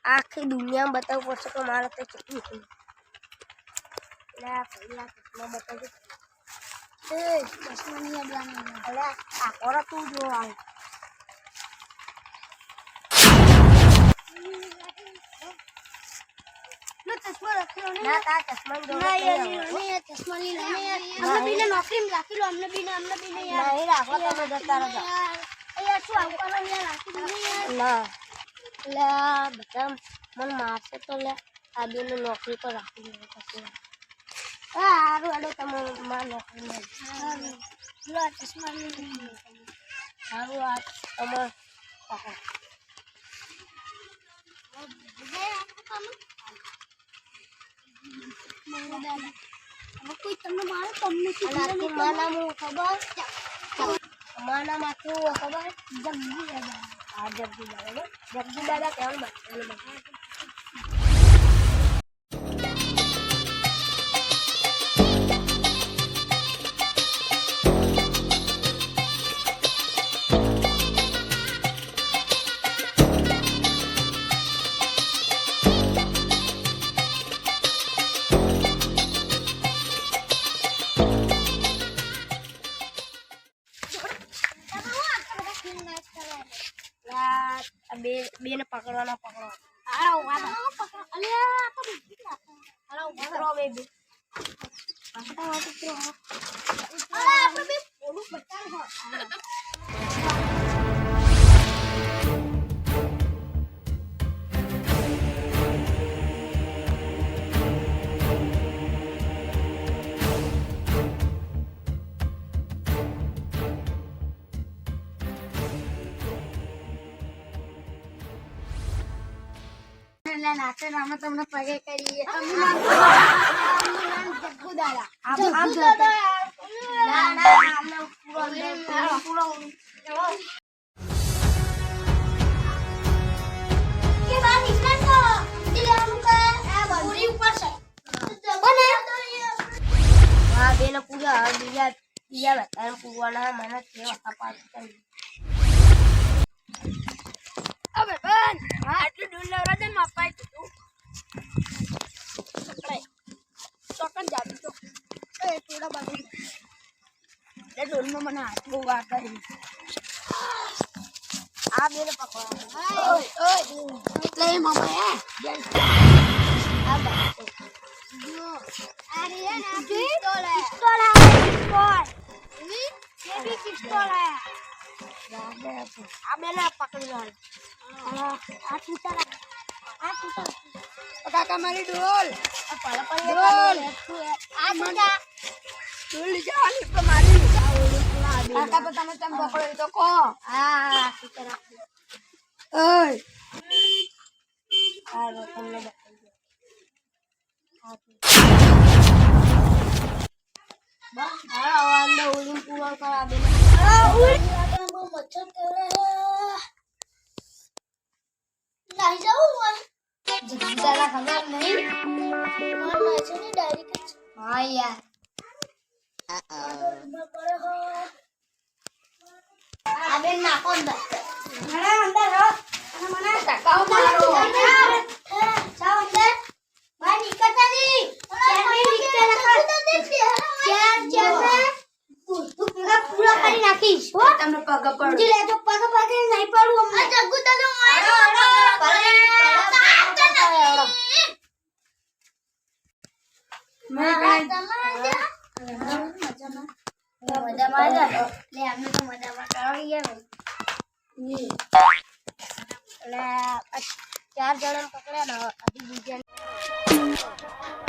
આખી દુનિયા બતાવવું પડશે કે મારે તો કેટલું થયું. બતાવજો આ કોરા તું જો આવે ચશ્મા રાખ્યો ના તા ચશ્મા નોકરી રાખી લો અમને બીને યાર નહીં રાખો તમે જતા રહો યાર શું આવું કરો યાર રાખી દો ના લે બધા મને મારશે તો લે આ બેને નોકરી પર રાખી દો પછી હારું આડો તમે માં નોકરી મળી લો ચશ્મા લઈ હારું આ તમે કોઈ તમને મારે તમને માના ખબર માના માં કેવું ખબર જગ્ગી દાદા આ જગ્ગી દાદા કેવું બેને પકડવાના પકડો નાચે અમે તમને પગે કરીએ જગ્ગુ દાદા બેને પૂજા બીજા બધા પૂરવાના મને હવે બેન આટલું દૂર લેવરા દે માપાય તું ચોકન જાતી તો એ થોડા બાજુ એ દોલમાં મને હાથ બહુ વાર કરી આ બેને પકડવા ઓય એટલે મામા આ બાત જો અરે ના પિસ્તોલ પિસ્તોલ આ બેને પકડી લો આ છૂટા કાકા મારી ડોલ ડોલ આ છૂટા ડોલ જવાની તો મારી કાકા તો તમે તેમ પકડો તો કો હા છૂટા ઓય આ રો તમને બતાવી બસ આ વાંદો ઉલીમ પૂરો કરા દે ઉલી બહુ મચ્છર કરે લાઈ જાઉં હોય જગ્ગીદાલા ખબર નહીં માર લાઈ છે ને ડાયરેક્ટ હા યાર આ બેન નાખો અંદર અંદર હો અને મને ટકાવ મારો જાવ અંદર ભાઈ નીકળતા નહીં પૂરા કરી નાખીશ હો તમને પગ પડ લે તો પગ પગ નહીં પડું અમને જગ્ગુ દાદા ચાર જણા પકડ્યા ને